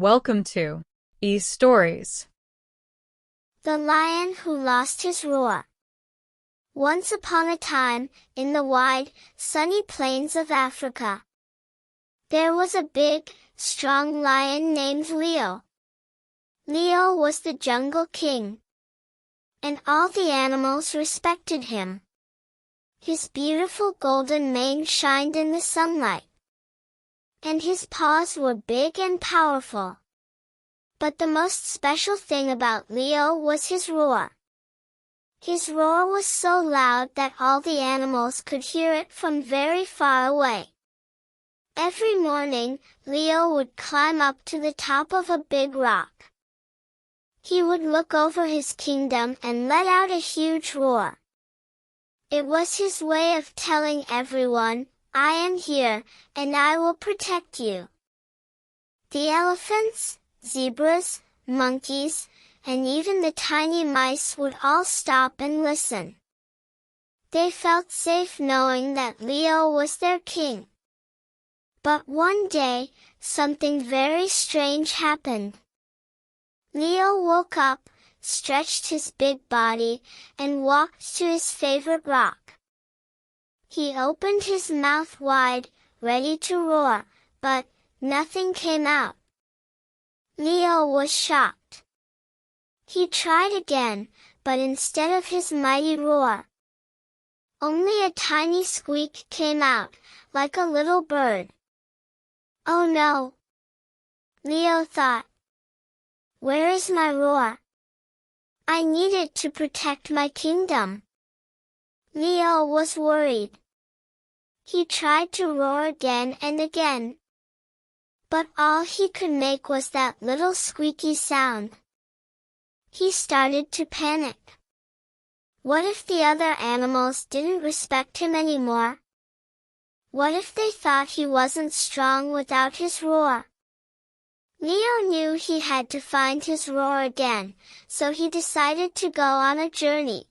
Welcome to Stories. The Lion Who Lost His Roar. Once upon a time, in the wide, sunny plains of Africa, there was a big, strong lion named Leo. Leo was the jungle king, and all the animals respected him. His beautiful golden mane shined in the sunlight, and his paws were big and powerful. But the most special thing about Leo was his roar. His roar was so loud that all the animals could hear it from very far away. Every morning, Leo would climb up to the top of a big rock. He would look over his kingdom and let out a huge roar. It was his way of telling everyone, "I am here, and I will protect you." The elephants, zebras, monkeys, and even the tiny mice would all stop and listen. They felt safe knowing that Leo was their king. But one day, something very strange happened. Leo woke up, stretched his big body, and walked to his favorite rock. He opened his mouth wide, ready to roar, but nothing came out. Leo was shocked. He tried again, but instead of his mighty roar, only a tiny squeak came out, like a little bird. "Oh no!" Leo thought. "Where is my roar? I need it to protect my kingdom." Leo was worried. He tried to roar again and again, but all he could make was that little squeaky sound. He started to panic. What if the other animals didn't respect him anymore? What if they thought he wasn't strong without his roar? Leo knew he had to find his roar again, so he decided to go on a journey.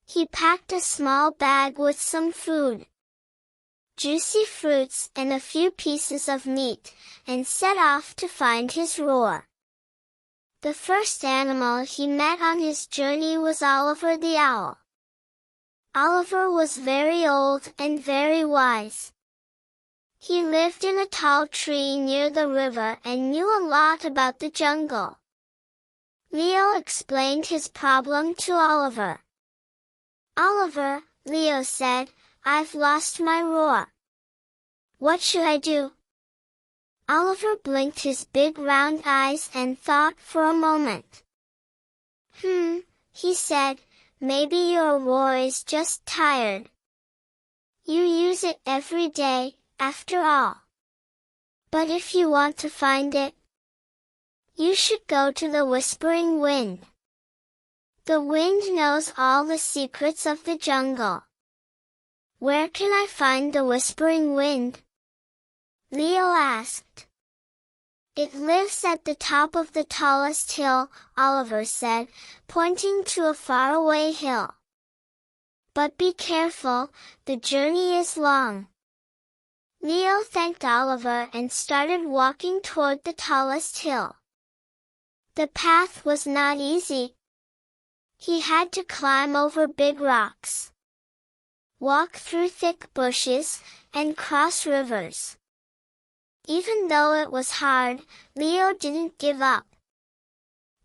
He packed a small bag with some food, juicy fruits and a few pieces of meat, and set off to find his roar. The first animal he met on his journey was Oliver the owl. Oliver was very old and very wise. He lived in a tall tree near the river and knew a lot about the jungle. Leo explained his problem to Oliver. "Oliver," Leo said, "I've lost my roar. What should I do?" Oliver blinked his big round eyes and thought for a moment. He said, "maybe your roar is just tired. You use it every day, after all. But if you want to find it, you should go to the whispering wind. The wind knows all the secrets of the jungle." "Where can I find the whispering wind?" Leo asked. "It lives at the top of the tallest hill," Oliver said, pointing to a faraway hill. "But be careful, the journey is long." Leo thanked Oliver and started walking toward the tallest hill. The path was not easy. He had to climb over big rocks, walk through thick bushes, and cross rivers. Even though it was hard, Leo didn't give up.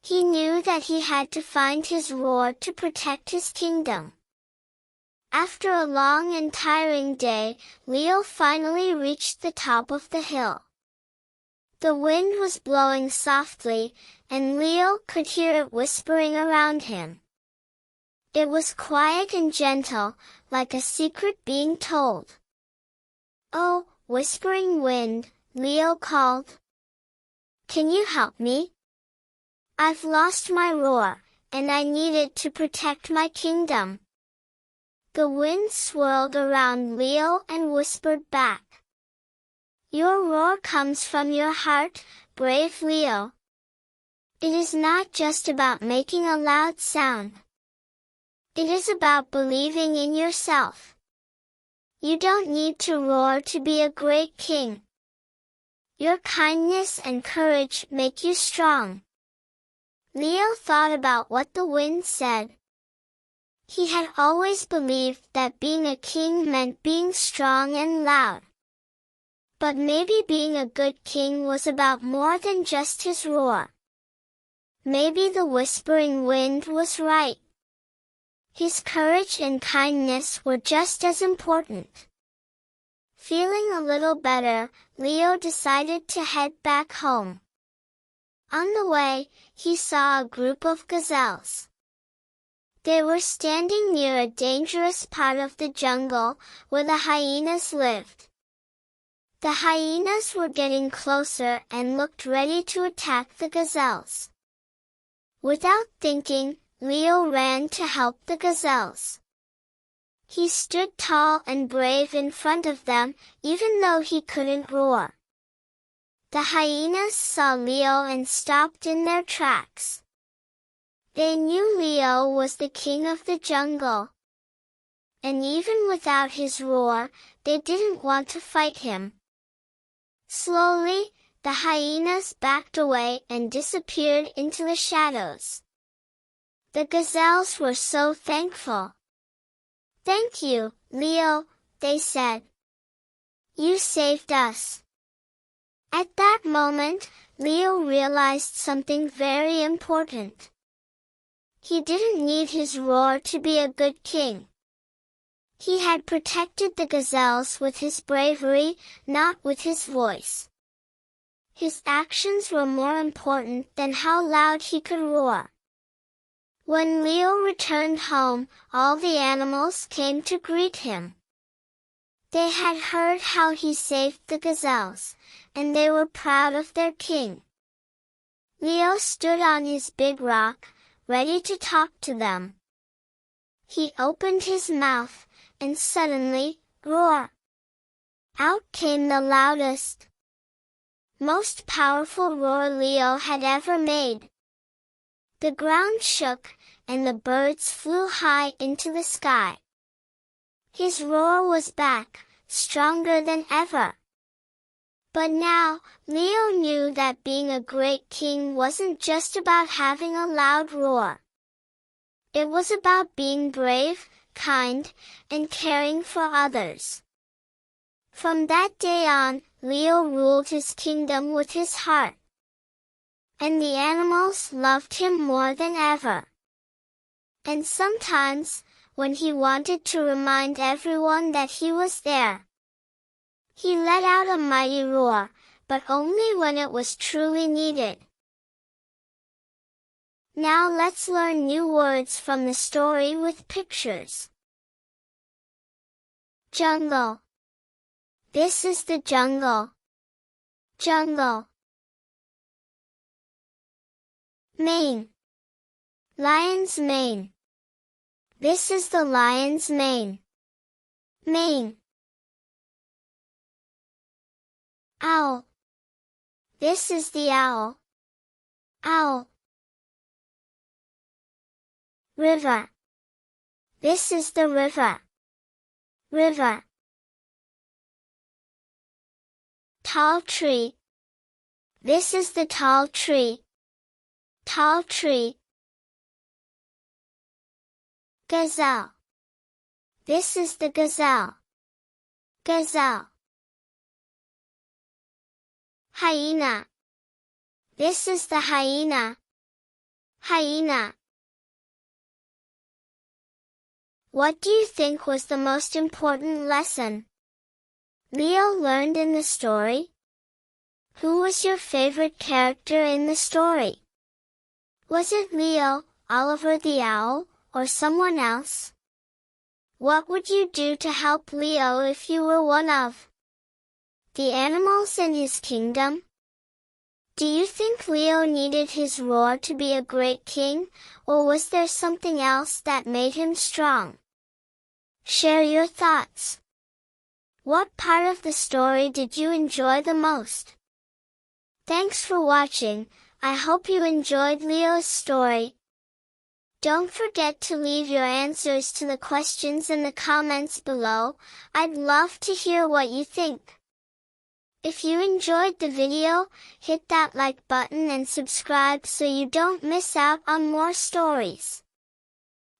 He knew that he had to find his roar to protect his kingdom. After a long and tiring day, Leo finally reached the top of the hill. The wind was blowing softly, and Leo could hear it whispering around him. It was quiet and gentle, like a secret being told. "Oh, whispering wind," Leo called. "Can you help me? I've lost my roar, and I need it to protect my kingdom." The wind swirled around Leo and whispered back. "Your roar comes from your heart, brave Leo. It is not just about making a loud sound. It is about believing in yourself. You don't need to roar to be a great king. Your kindness and courage make you strong." Leo thought about what the wind said. He had always believed that being a king meant being strong and loud. But maybe being a good king was about more than just his roar. Maybe the whispering wind was right. His courage and kindness were just as important. Feeling a little better, Leo decided to head back home. On the way, he saw a group of gazelles. They were standing near a dangerous part of the jungle where the hyenas lived. The hyenas were getting closer and looked ready to attack the gazelles. Without thinking, Leo ran to help the gazelles. He stood tall and brave in front of them, even though he couldn't roar. The hyenas saw Leo and stopped in their tracks. They knew Leo was the king of the jungle. And even without his roar, they didn't want to fight him. Slowly, the hyenas backed away and disappeared into the shadows. The gazelles were so thankful. "Thank you, Leo," they said. "You saved us." At that moment, Leo realized something very important. He didn't need his roar to be a good king. He had protected the gazelles with his bravery, not with his voice. His actions were more important than how loud he could roar. When Leo returned home, all the animals came to greet him. They had heard how he saved the gazelles, and they were proud of their king. Leo stood on his big rock, ready to talk to them. He opened his mouth, and suddenly, roar! Out came the loudest, most powerful roar Leo had ever made. The ground shook, and the birds flew high into the sky. His roar was back, stronger than ever. But now, Leo knew that being a great king wasn't just about having a loud roar. It was about being brave, kind, and caring for others. From that day on, Leo ruled his kingdom with his heart. And the animals loved him more than ever. And sometimes, when he wanted to remind everyone that he was there, he let out a mighty roar, but only when it was truly needed. Now let's learn new words from the story with pictures. Jungle. This is the jungle. Jungle. Mane. Lion's mane. This is the lion's mane. Mane. Owl. This is the owl. Owl. River. This is the river. River. Tall tree. This is the tall tree. Tall tree. Gazelle. This is the gazelle. Gazelle. Hyena. This is the hyena. Hyena. What do you think was the most important lesson Leo learned in the story? Who was your favorite character in the story? Was it Leo, Oliver the Owl, or someone else? What would you do to help Leo if you were one of the animals in his kingdom? Do you think Leo needed his roar to be a great king, or was there something else that made him strong? Share your thoughts. What part of the story did you enjoy the most? Thanks for watching. I hope you enjoyed Leo's story. Don't forget to leave your answers to the questions in the comments below. I'd love to hear what you think. If you enjoyed the video, hit that like button and subscribe so you don't miss out on more stories.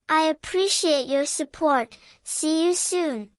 I appreciate your support. See you soon.